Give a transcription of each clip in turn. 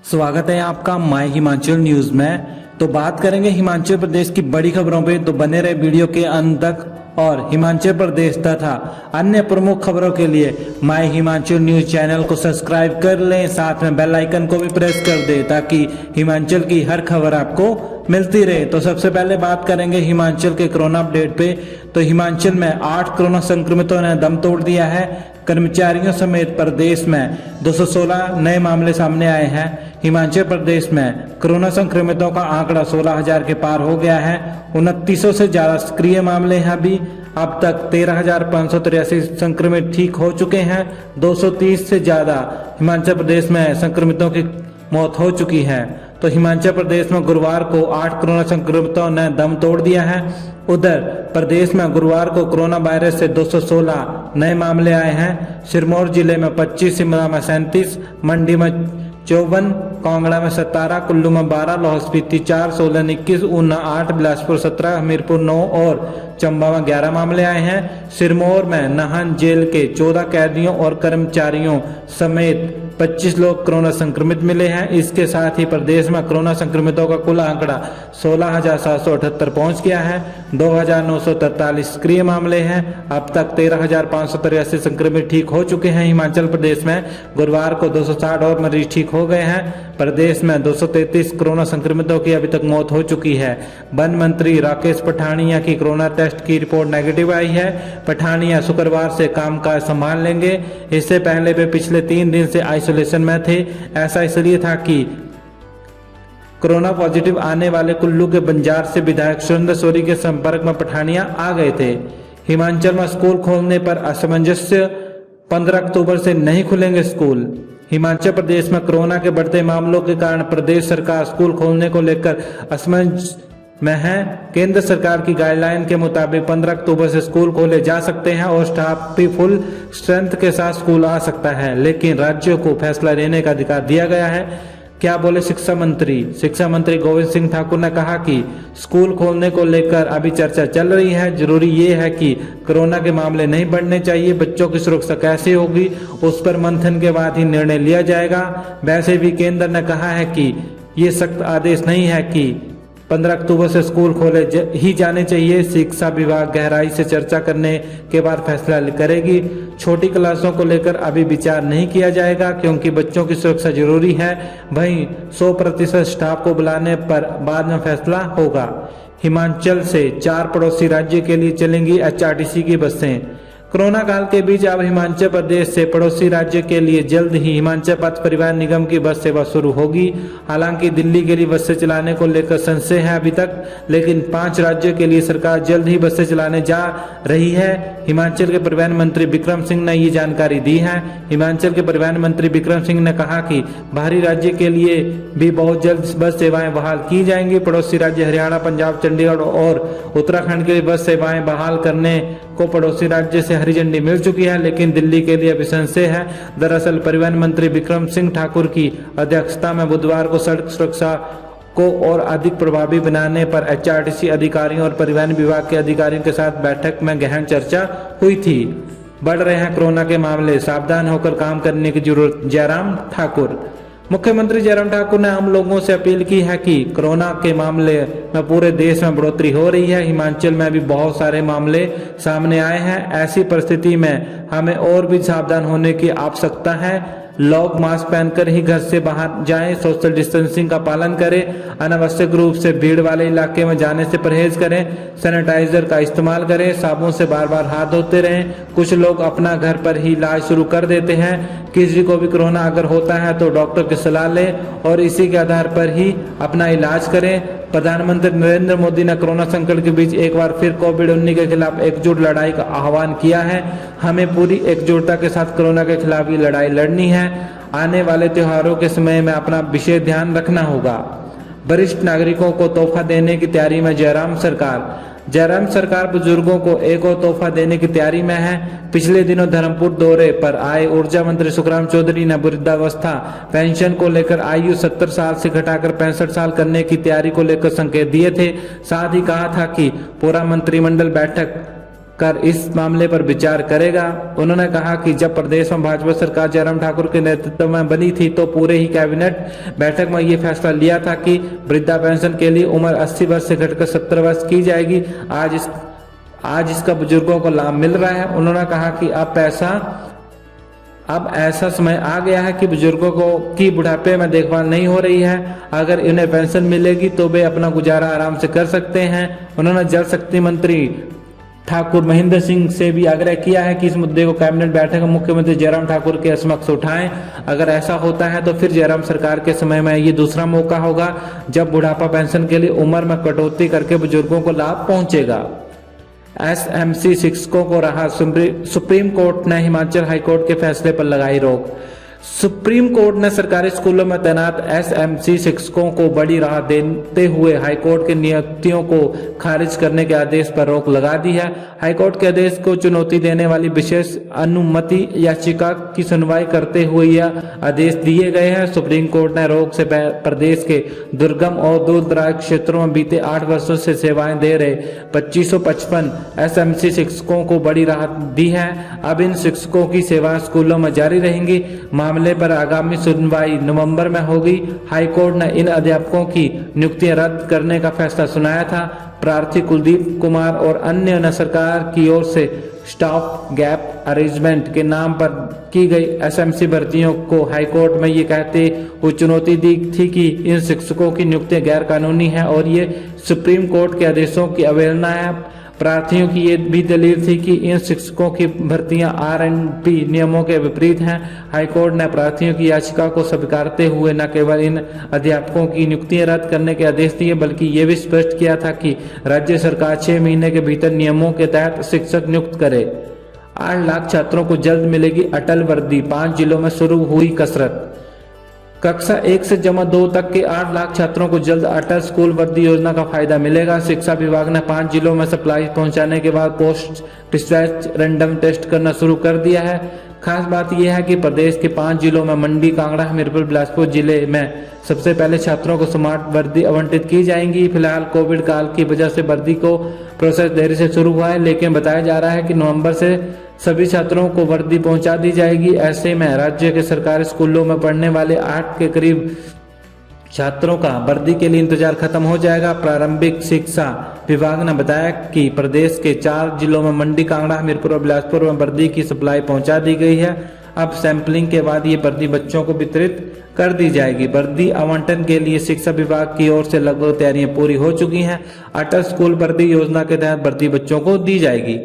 स्वागत है आपका माय हिमाचल न्यूज में। तो बात करेंगे हिमाचल प्रदेश की बड़ी खबरों पे, तो बने रहे वीडियो के अंत तक। और हिमाचल प्रदेश तथा अन्य प्रमुख खबरों के लिए माय हिमाचल न्यूज चैनल को सब्सक्राइब कर लें, साथ में बेल आइकन को भी प्रेस कर दें ताकि हिमाचल की हर खबर आपको मिलती रहे। तो सबसे पहले बात करेंगे हिमाचल के कोरोना अपडेट पे। तो हिमाचल में 8 कोरोना संक्रमितों ने दम तोड़ दिया है। कर्मचारियों समेत प्रदेश में 216 नए मामले सामने आए हैं। हिमाचल प्रदेश में कोरोना संक्रमितों का आंकड़ा 16,000 के पार हो गया है। 2900 से ज्यादा सक्रिय मामले हैं। अभी अब तक 13,583 संक्रमित ठीक हो चुके हैं। 230 से ज्यादा हिमाचल प्रदेश में संक्रमितों की मौत हो चुकी है। तो हिमाचल प्रदेश में गुरुवार को 8 कोरोना संक्रमितों ने दम तोड़ दिया है। उधर प्रदेश में गुरुवार को कोरोना वायरस से 216 नए मामले आए हैं। सिरमौर जिले में 25, शिमला में 37, मंडी में 54, कांगड़ा में 17, कुल्लू में 12, लाहौल स्पीति 4, सोलन 21, ऊना 8, बिलासपुर 17, हमीरपुर 9 और चंबा में 11 मामले आए हैं। सिरमौर में नाहन जेल के 14 कैदियों और कर्मचारियों समेत 25 लोग कोरोना संक्रमित मिले हैं। इसके साथ ही प्रदेश में कोरोना संक्रमितों का कुल आंकड़ा 16,778 पहुंच गया है। 2,943 सक्रिय मामले हैं। अब तक 13,583 संक्रमित ठीक हो चुके हैं। हिमाचल प्रदेश में गुरुवार को 260 और मरीज ठीक हो गए हैं। प्रदेश में 233 कोरोना संक्रमितों की अभी तक मौत हो चुकी है। वन मंत्री राकेश पठानिया की कोरोना टेस्ट की रिपोर्ट नेगेटिव आई है। पठानिया शुक्रवार से कामकाज संभाल लेंगे। इससे पहले वे पिछले 3 दिन से आइसोलेशन में थे। ऐसा इसलिए था कि कोरोना पॉजिटिव आने वाले कुल्लू के बंजार से विधायक सुरेंद्र शौरी के संपर्क में पठानिया आ गए थे। हिमाचल में स्कूल खोलने पर असमंजस्य, 15 अक्टूबर से नहीं खुलेंगे स्कूल। हिमाचल प्रदेश में कोरोना के बढ़ते मामलों के कारण प्रदेश सरकार स्कूल खोलने को लेकर असमंजस में है। केंद्र सरकार की गाइडलाइन के मुताबिक 15 अक्टूबर से स्कूल खोले जा सकते हैं और स्टाफ भी फुल स्ट्रेंथ के साथ स्कूल आ सकता है, लेकिन राज्यों को फैसला लेने का अधिकार दिया गया है। क्या बोले शिक्षा मंत्री? शिक्षा मंत्री गोविंद सिंह ठाकुर ने कहा कि स्कूल खोलने को लेकर अभी चर्चा चल रही है। जरूरी ये है कि कोरोना के मामले नहीं बढ़ने चाहिए। बच्चों की सुरक्षा कैसे होगी उस पर मंथन के बाद ही निर्णय लिया जाएगा। वैसे भी केंद्र ने कहा है कि ये सख्त आदेश नहीं है कि 15 अक्टूबर से स्कूल खोले ही जाने चाहिए। शिक्षा विभाग गहराई से चर्चा करने के बाद फैसला करेगी। छोटी क्लासों को लेकर अभी विचार नहीं किया जाएगा क्योंकि बच्चों की सुरक्षा जरूरी है। वहीं 100% स्टाफ को बुलाने पर बाद में फैसला होगा। हिमाचल से 4 पड़ोसी राज्य के लिए चलेंगी HRTC की बसें। कोरोना काल के बीच अब हिमाचल प्रदेश से पड़ोसी राज्य के लिए जल्द ही हिमाचल पथ परिवहन निगम की बस सेवा शुरू होगी। हालांकि दिल्ली के लिए बसें चलाने को लेकर संशय है अभी तक, लेकिन 5 राज्यों के लिए सरकार जल्द ही बसें चलाने जा रही है। हिमाचल के परिवहन मंत्री बिक्रम सिंह ने ये जानकारी दी है। हिमाचल के परिवहन मंत्री बिक्रम सिंह ने कहा कि बाहरी राज्य के लिए भी बहुत जल्द बस सेवाएं बहाल की जाएंगी। पड़ोसी राज्य हरियाणा, पंजाब, चंडीगढ़ और उत्तराखंड के लिए बस सेवाएं बहाल करने को पड़ोसी राज्य से हरी झंडी मिल चुकी है, लेकिन दिल्ली के लिए अभी संशय है। दरअसल परिवहन मंत्री बिक्रम सिंह ठाकुर की अध्यक्षता में बुधवार को सड़क सुरक्षा को और अधिक प्रभावी बनाने पर HRTC अधिकारियों और परिवहन विभाग के अधिकारियों के साथ बैठक में गहन चर्चा हुई थी। बढ़ रहे हैं कोरोना के मामले, सावधान होकर काम करने की जरूरत, जयराम ठाकुर। मुख्यमंत्री जयराम ठाकुर ने आम लोगों से अपील की है कि कोरोना के मामले में पूरे देश में बढ़ोतरी हो रही है। हिमाचल में भी बहुत सारे मामले सामने आए हैं। ऐसी परिस्थिति में हमें और भी सावधान होने की आवश्यकता है। लोग मास्क पहनकर ही घर से बाहर जाएं, सोशल डिस्टेंसिंग का पालन करें, अनावश्यक रूप से भीड़ वाले इलाके में जाने से परहेज करें, सैनिटाइजर का इस्तेमाल करें, साबुन से बार बार हाथ धोते रहें। कुछ लोग अपना घर पर ही इलाज शुरू कर देते हैं। किसी को भी कोरोना अगर होता है तो डॉक्टर की सलाह लें और इसी के आधार पर ही अपना इलाज करें। प्रधानमंत्री नरेंद्र मोदी ने कोरोना संकट के बीच एक बार फिर कोविड-19 के खिलाफ एकजुट लड़ाई का आह्वान किया है। हमें पूरी एकजुटता के साथ कोरोना के खिलाफ ये लड़ाई लड़नी है। आने वाले त्योहारों के समय में अपना विशेष ध्यान रखना होगा। वरिष्ठ नागरिकों को तोहफा देने की तैयारी में जयराम सरकार। जयराम सरकार बुजुर्गों को एक और तोहफा देने की तैयारी में है। पिछले दिनों धर्मपुर दौरे पर आए ऊर्जा मंत्री सुखराम चौधरी ने वृद्धावस्था पेंशन को लेकर आयु 70 साल से घटाकर 65 साल करने की तैयारी को लेकर संकेत दिए थे। साथ ही कहा था कि पूरा मंत्रिमंडल बैठक कर इस मामले पर विचार करेगा। उन्होंने कहा कि जब प्रदेश में भाजपा सरकार जयराम ठाकुर के नेतृत्व में बनी थी तो पूरे ही कैबिनेट बैठक में ये फैसला लिया था कि वृद्धा पेंशन के लिए उम्र 80 वर्ष से घटकर 70 वर्ष की जाएगी। आज इसका बुजुर्गों को लाभ मिल रहा है। उन्होंने कहा कि अब ऐसा समय आ गया है कि बुजुर्गों की बुढ़ापे में देखभाल नहीं हो रही है। अगर इन्हें पेंशन मिलेगी तो वे अपना गुजारा आराम से कर सकते हैं। उन्होंने जल शक्ति मंत्री ठाकुर महेंद्र सिंह से भी आग्रह किया है कि इस मुद्दे को कैबिनेट बैठक में मुख्यमंत्री जयराम ठाकुर के समक्ष उठाएं। अगर ऐसा होता है तो फिर जयराम सरकार के समय में ये दूसरा मौका होगा जब बुढ़ापा पेंशन के लिए उम्र में कटौती करके बुजुर्गों को लाभ पहुंचेगा। एसएमसी शिक्षकों को राहत, सुप्रीम कोर्ट ने हिमाचल हाईकोर्ट के फैसले पर लगाई रोक। सुप्रीम कोर्ट ने सरकारी स्कूलों में तैनात एसएमसी शिक्षकों को बड़ी राहत देते हुए हाईकोर्ट के नियुक्तियों को खारिज करने के आदेश पर रोक लगा दी है। हाईकोर्ट के आदेश को चुनौती देने वाली विशेष अनुमति याचिका की सुनवाई करते हुए यह आदेश दिए गए हैं। सुप्रीम कोर्ट ने रोक से प्रदेश के दुर्गम और दूर दराज क्षेत्रों में बीते 8 वर्षों से सेवाएं दे रहे 2555 एसएमसी शिक्षकों को बड़ी राहत दी है। अब इन शिक्षकों की सेवाएं स्कूलों में जारी रहेंगी। मामले पर आगामी सुनवाई नवंबर में होगी। हाईकोर्ट ने इन अध्यापकों की नियुक्तियां रद्द करने का फैसला सुनाया था। प्रार्थी कुलदीप कुमार और अन्य ने सरकार की ओर से स्टॉप गैप अरेंजमेंट के नाम पर की गई एसएमसी भर्तियों को हाईकोर्ट में ये कहते हुए चुनौती दी थी कि इन शिक्षकों की नियुक्तियां गैर कानूनी है और ये सुप्रीम कोर्ट के आदेशों की अवहेलना है। प्रार्थियों की ये भी दलील थी कि इन शिक्षकों की भर्तियां आरएनपी नियमों के विपरीत हैं। हाईकोर्ट ने प्रार्थियों की याचिका को स्वीकारते हुए न केवल इन अध्यापकों की नियुक्तियां रद्द करने के आदेश दिए बल्कि ये भी स्पष्ट किया था कि राज्य सरकार 6 महीने के भीतर नियमों के तहत शिक्षक नियुक्त करे। 8 लाख छात्रों को जल्द मिलेगी अटल वर्दी, 5 जिलों में शुरू हुई कसरत। कक्षा 1 से जमा 2 तक के 8 लाख छात्रों को जल्द अटल स्कूल वर्दी योजना का फायदा मिलेगा। शिक्षा विभाग ने 5 जिलों में सप्लाई पहुंचाने के बाद पोस्ट डिस्पैच रैंडम टेस्ट करना शुरू कर दिया है। खास बात यह है कि प्रदेश के 5 जिलों में मंडी, कांगड़ा, हमीरपुर, बिलासपुर जिले में सबसे पहले छात्रों को स्मार्ट वर्दी आवंटित की जाएंगी। फिलहाल कोविड काल की वजह से वर्दी को प्रोसेस देरी से शुरू हुआ है, लेकिन बताया जा रहा है कि नवंबर से सभी छात्रों को वर्दी पहुंचा दी जाएगी। ऐसे में राज्य के सरकारी स्कूलों में पढ़ने वाले 8 के करीब छात्रों का वर्दी के लिए इंतजार खत्म हो जाएगा। प्रारंभिक शिक्षा विभाग ने बताया कि प्रदेश के 4 जिलों में मंडी, कांगड़ा, हमीरपुर और बिलासपुर में वर्दी की सप्लाई पहुंचा दी गई है। अब सैंपलिंग के बाद ये वर्दी बच्चों को वितरित कर दी जाएगी। वर्दी आवंटन के लिए शिक्षा विभाग की ओर से लगभग तैयारियां पूरी हो चुकी हैं। अटल स्कूल वर्दी योजना के तहत वर्दी बच्चों को दी जाएगी।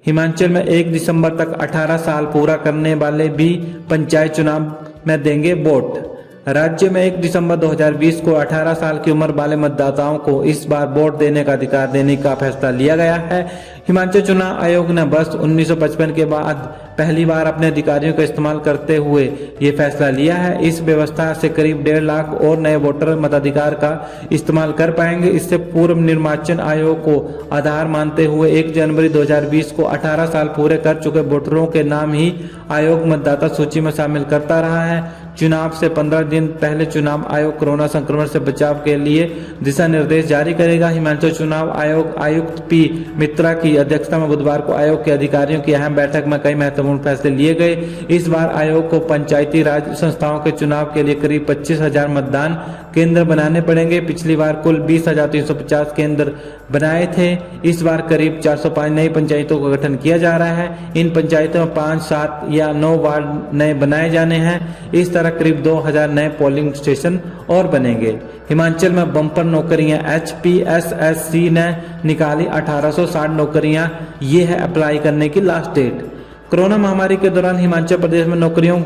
हिमाचल में 1 दिसंबर तक 18 साल पूरा करने वाले भी पंचायत चुनाव में देंगे वोट। राज्य में 1 दिसंबर 2020 को 18 साल की उम्र वाले मतदाताओं को इस बार वोट देने का अधिकार देने का फैसला लिया गया है। हिमाचल चुनाव आयोग ने वर्ष 1955 के बाद पहली बार अपने अधिकारियों का इस्तेमाल करते हुए ये फैसला लिया है। इस व्यवस्था से करीब 1.5 लाख और नए वोटर मताधिकार का इस्तेमाल कर पाएंगे। इससे पूर्व निर्वाचन आयोग को आधार मानते हुए 1 जनवरी 2020 को 18 साल पूरे कर चुके वोटरों के नाम ही आयोग मतदाता सूची में शामिल करता रहा है। चुनाव से 15 दिन पहले चुनाव आयोग कोरोना संक्रमण से बचाव के लिए दिशा निर्देश जारी करेगा। हिमाचल चुनाव आयोग आयुक्त पी मित्रा की अध्यक्षता में बुधवार को आयोग के अधिकारियों की अहम बैठक में कई महत्वपूर्ण फैसले लिए गए। इस बार आयोग को पंचायती राज संस्थाओं के चुनाव के लिए करीब 25,000 मतदान केंद्र बनाने पड़ेंगे। पिछली बार कुल 20,350 केंद्र बनाए थे। इस बार करीब 405 नई पंचायतों का गठन किया जा रहा है। इन पंचायतों में 5, 7 या 9 वार्ड नए बनाए जाने हैं। इस तरह करीब 2,000 नए पोलिंग स्टेशन और बनेंगे। हिमाचल में बम्पर नौकरियां HPSSC ने निकाली 1860 नौकरियां, ये है अप्लाई करने की लास्ट डेट। कोरोना महामारी के दौरान हिमाचल प्रदेश में नौकरियों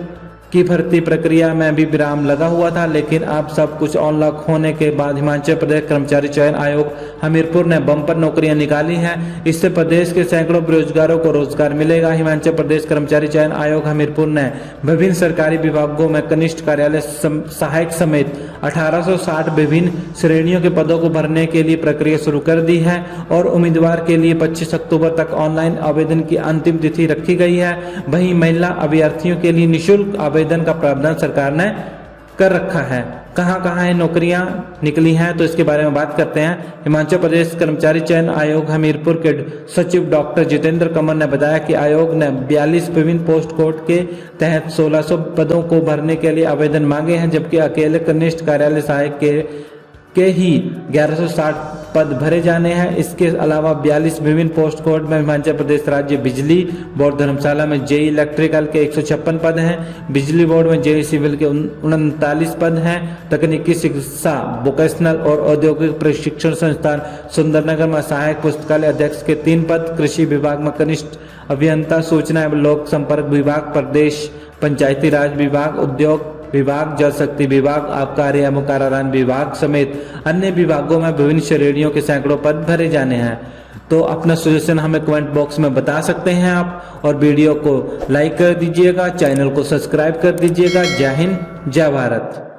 की भर्ती प्रक्रिया में भी विराम लगा हुआ था, लेकिन अब सब कुछ अनलॉक होने के बाद हिमाचल प्रदेश कर्मचारी चयन आयोग हमीरपुर ने बम्पर नौकरियां निकाली हैं। इससे प्रदेश के सैकड़ों बेरोजगारों को रोजगार मिलेगा। हिमाचल प्रदेश कर्मचारी चयन आयोग हमीरपुर ने विभिन्न सरकारी विभागों में कनिष्ठ कार्यालय सहायक समेत 1860 विभिन्न श्रेणियों के पदों को भरने के लिए प्रक्रिया शुरू कर दी है और उम्मीदवार के लिए 25 अक्टूबर तक ऑनलाइन आवेदन की अंतिम तिथि रखी गई है। वहीं महिला अभ्यर्थियों के लिए निःशुल्क आवेदन का प्रावधान सरकार ने कर रखा है। कहाँ कहाँ ये नौकरियां निकली हैं तो इसके बारे में बात करते हैं। हिमाचल प्रदेश कर्मचारी चयन आयोग हमीरपुर के सचिव डॉक्टर जितेंद्र कंवर ने बताया कि आयोग ने 42 विभिन्न पोस्ट कोड के तहत 1600 पदों को भरने के लिए आवेदन मांगे हैं, जबकि अकेले कनिष्ठ कार्यालय सहायक के ही 1160 पद भरे जाने हैं। इसके अलावा 42 विभिन्न पोस्ट कोड में हिमाचल प्रदेश राज्य बिजली बोर्ड धर्मशाला में जेई इलेक्ट्रिकल के 156 पद हैं, बिजली बोर्ड में जेई सिविल के 39 पद हैं, तकनीकी शिक्षा वोकेशनल और औद्योगिक प्रशिक्षण संस्थान सुंदरनगर में सहायक पुस्तकालय अध्यक्ष के 3 पद, कृषि विभाग में कनिष्ठ अभियंता, सूचना एवं लोक संपर्क विभाग, प्रदेश पंचायती राज विभाग, उद्योग विभाग, जल शक्ति विभाग, आबकारी एवं कारागार विभाग समेत अन्य विभागों में विभिन्न श्रेणियों के सैकड़ों पद भरे जाने हैं। तो अपना सजेशन हमें कमेंट बॉक्स में बता सकते हैं आप, और वीडियो को लाइक कर दीजिएगा, चैनल को सब्सक्राइब कर दीजिएगा। जय हिंद, जय भारत।